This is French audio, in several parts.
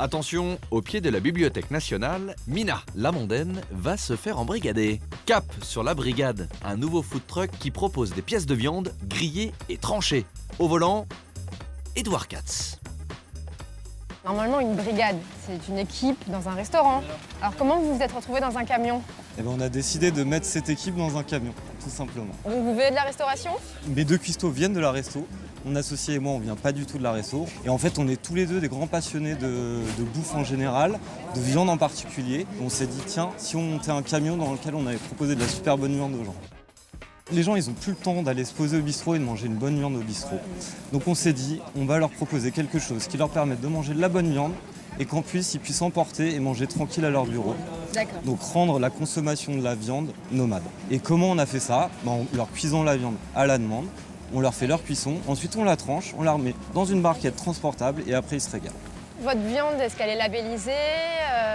Attention, au pied de la Bibliothèque nationale, Mina, la mondaine, va se faire embrigader. Cap sur la brigade, un nouveau food truck qui propose des pièces de viande grillées et tranchées. Au volant, Edouard Katz. Normalement, une brigade, c'est une équipe dans un restaurant. Alors comment vous vous êtes retrouvé dans un camion? Eh ben, on a décidé de mettre cette équipe dans un camion, tout simplement. Donc vous venez de la restauration? Mes deux cuistots viennent de la resto. Mon associé et moi, on vient pas du tout de la resto. Et en fait, on est tous les deux des grands passionnés de bouffe en général, de viande en particulier. On s'est dit, tiens, si on montait un camion dans lequel on avait proposé de la super bonne viande aux gens. Les gens, ils n'ont plus le temps d'aller se poser au bistrot et de manger une bonne viande au bistrot. Donc on s'est dit, on va leur proposer quelque chose qui leur permette de manger de la bonne viande et qu'en plus, ils puissent emporter et manger tranquille à leur bureau. D'accord. Donc rendre la consommation de la viande nomade. Et comment on a fait ça? En leur cuisant la viande à la demande. On leur fait leur cuisson, ensuite on la tranche, on la remet dans une barquette transportable et après ils se régalent. Votre viande, est-ce qu'elle est labellisée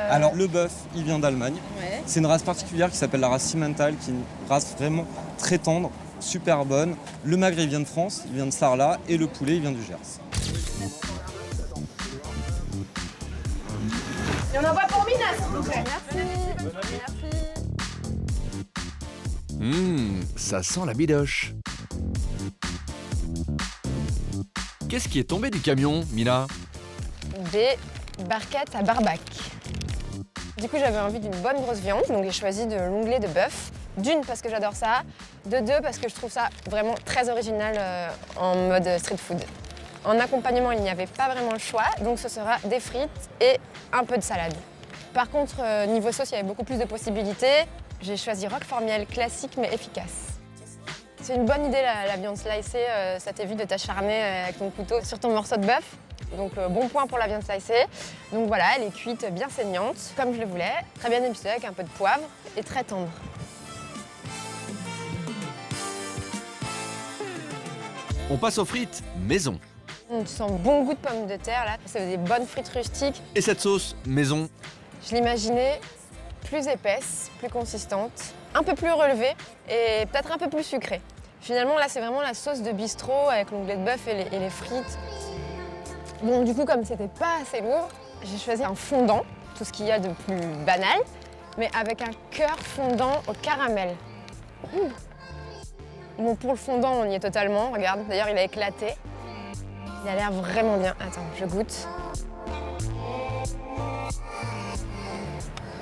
Alors le bœuf, il vient d'Allemagne. Ouais. C'est une race particulière qui s'appelle la race Simmental, qui est une race vraiment très tendre, super bonne. Le magret, il vient de France, il vient de Sarlat et le poulet, il vient du Gers. Il y en a pour Mina, s'il vous plaît. Merci. Ça sent la bidoche. Qu'est-ce qui est tombé du camion, Mina? Des barquettes à barbac. Du coup, j'avais envie d'une bonne grosse viande, donc j'ai choisi de l'onglet de bœuf. D'une, parce que j'adore ça. De deux, parce que je trouve ça vraiment très original en mode street food. En accompagnement, il n'y avait pas vraiment le choix, donc ce sera des frites et un peu de salade. Par contre, niveau sauce, il y avait beaucoup plus de possibilités. J'ai choisi roquefort miel classique mais efficace. C'est une bonne idée la viande slicée, ça t'évite de t'acharner avec ton couteau sur ton morceau de bœuf. Donc bon point pour la viande slicée. Donc voilà, elle est cuite bien saignante, comme je le voulais. Très bien épicée avec un peu de poivre et très tendre. On passe aux frites maison. Tu sens bon goût de pommes de terre là, c'est des bonnes frites rustiques. Et cette sauce maison? Je l'imaginais plus épaisse, plus consistante, un peu plus relevée et peut-être un peu plus sucrée. Finalement là c'est vraiment la sauce de bistrot avec l'onglet de bœuf et les frites. Bon du coup comme c'était pas assez lourd, j'ai choisi un fondant, tout ce qu'il y a de plus banal, mais avec un cœur fondant au caramel. Bon pour le fondant on y est totalement, regarde, d'ailleurs il a éclaté. Il a l'air vraiment bien. Attends, je goûte.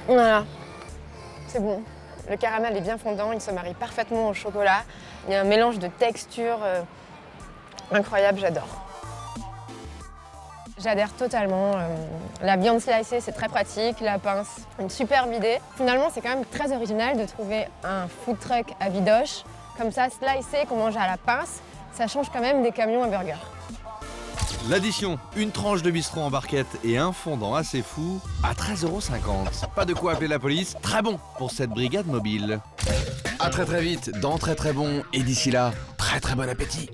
Voilà, c'est bon. Le caramel est bien fondant, il se marie parfaitement au chocolat. Il y a un mélange de textures incroyable, j'adore. J'adhère totalement. La viande slicée, c'est très pratique. La pince, une superbe idée. Finalement, c'est quand même très original de trouver un food truck à bidoche. Comme ça, slicé, qu'on mange à la pince, ça change quand même des camions à burger. L'addition, une tranche de bistrot en barquette et un fondant assez fou à 13,50 €. Pas de quoi appeler la police, très bon pour cette brigade mobile. À très vite dans Très Très Bon et d'ici là, très très bon appétit.